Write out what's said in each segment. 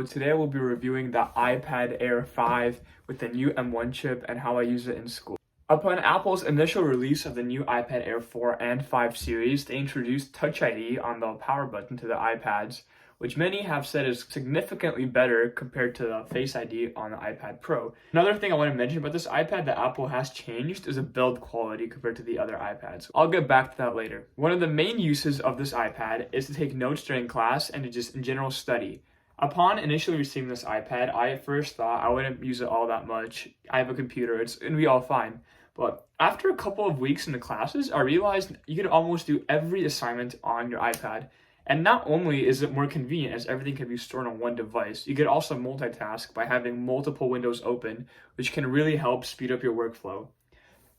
video. Today we'll be reviewing the iPad Air 5 with the new M1 chip and how I use it in school. Upon Apple's initial release of the new iPad Air 4 and 5 series, they introduced Touch ID on the power button to the iPads, which many have said is significantly better compared to the Face ID on the iPad Pro. Another thing I want to mention about this iPad that Apple has changed is the build quality compared to the other iPads. I'll get back to that later. One of the main uses of this iPad is to take notes during class and to just in general study. Upon initially receiving this iPad, I at first thought I wouldn't use it all that much. I have a computer, it's gonna be all fine. But after a couple of weeks in the classes, I realized you could almost do every assignment on your iPad. And not only is it more convenient as everything can be stored on one device, you could also multitask by having multiple windows open, which can really help speed up your workflow.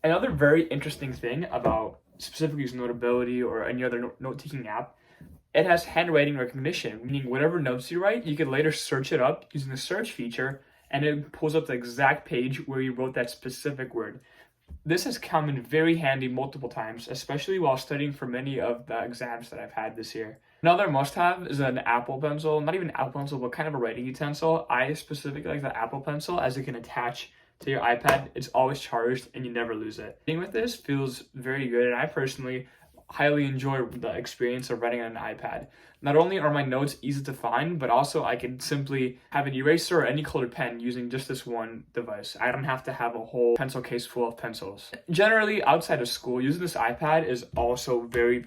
Another very interesting thing about specifically using Notability or any other note-taking app, it has handwriting recognition, meaning whatever notes you write, you can later search it up using the search feature, and it pulls up the exact page where you wrote that specific word. This has come in very handy multiple times, especially while studying for many of the exams that I've had this year. Another must-have is an Apple Pencil, not even an Apple Pencil, but kind of a writing utensil. I specifically like the Apple Pencil as it can attach to your iPad. It's always charged and you never lose it. Writing with this feels very good, and I personally highly enjoy the experience of writing on an iPad. Not only are my notes easy to find, but also I can simply have an eraser or any colored pen using just this one device. I don't have to have a whole pencil case full of pencils. Generally, outside of school, using this iPad is also very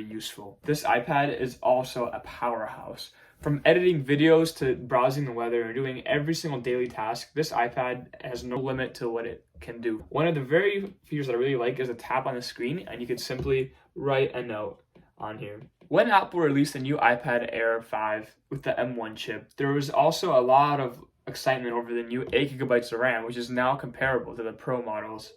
useful. This iPad is also a powerhouse. From editing videos to browsing the weather and doing every single daily task, this iPad has no limit to what it can do. One of the very features that I really like is a tap on the screen and you can simply write a note on here. When Apple released the new iPad Air 5 with the M1 chip, there was also a lot of excitement over the new 8GB of RAM, which is now comparable to the Pro models.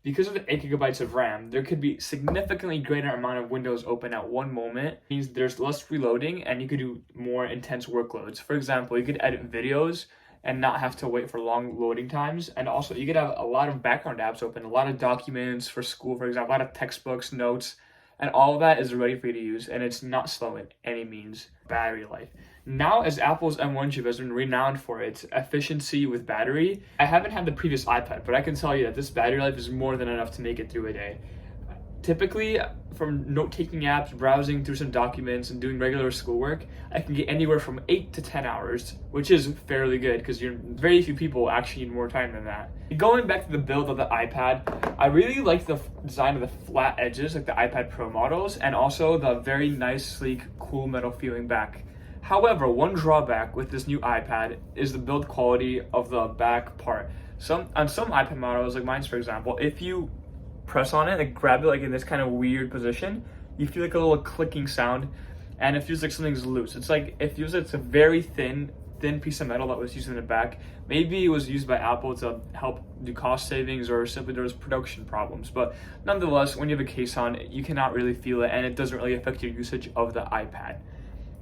Because of the 8GB of RAM, there could be significantly greater amount of windows open at one moment. It means there's less reloading and you could do more intense workloads. For example, you could edit videos and not have to wait for long loading times. And also you could have a lot of background apps open, a lot of documents for school, for example, a lot of textbooks, notes, and all of that is ready for you to use, and it's not slow in any means. Battery life. Now, as Apple's M1 chip has been renowned for its efficiency with battery, I haven't had the previous iPad, but I can tell you that this battery life is more than enough to make it through a day. Typically, from note-taking apps, browsing through some documents, and doing regular schoolwork, I can get anywhere from 8 to 10 hours, which is fairly good because very few people actually need more time than that. Going back to the build of the iPad, I really like the design of the flat edges, like the iPad Pro models, and also the very nice, sleek, cool metal feeling back. However, one drawback with this new iPad is the build quality of the back part. On some iPad models, like mine's for example, if you press on it and grab it like in this kind of weird position, you feel like a little clicking sound and it feels like something's loose. It feels like it's a very thin piece of metal that was used in the back. Maybe it was used by Apple to help do cost savings, or simply there was production problems, but nonetheless, when you have a case on, you cannot really feel it and it doesn't really affect your usage of the iPad.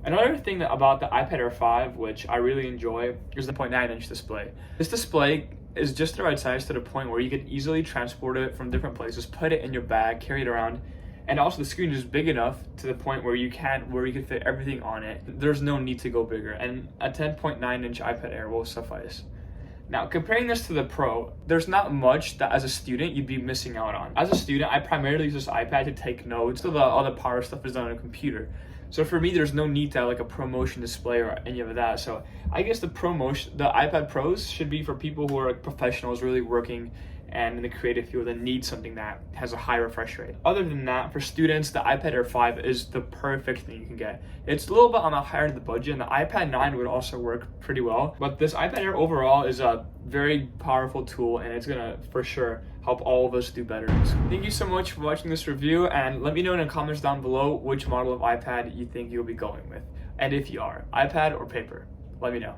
Another thing about the iPad Air 5, which I really enjoy, is the 0.9-inch display. This display is just the right size to the point where you can easily transport it from different places, put it in your bag, carry it around, and also the screen is big enough to the point where you can fit everything on it. There's no need to go bigger, and a 10.9-inch iPad Air will suffice. Now, comparing this to the Pro, there's not much that as a student you'd be missing out on. As a student, I primarily use this iPad to take notes, so all the power stuff is done on a computer. So for me, there's no need to have like a ProMotion display or any of that. So I guess the iPad Pros should be for people who are like professionals really working and in the creative field and need something that has a high refresh rate. Other than that, for students, the iPad Air 5 is the perfect thing you can get. It's a little bit on the higher end of the budget, and the iPad 9 would also work pretty well. But this iPad Air overall is a very powerful tool, and it's gonna for sure help all of us do better. Thank you so much for watching this review, and let me know in the comments down below which model of iPad you think you'll be going with. And if you are, iPad or paper, let me know.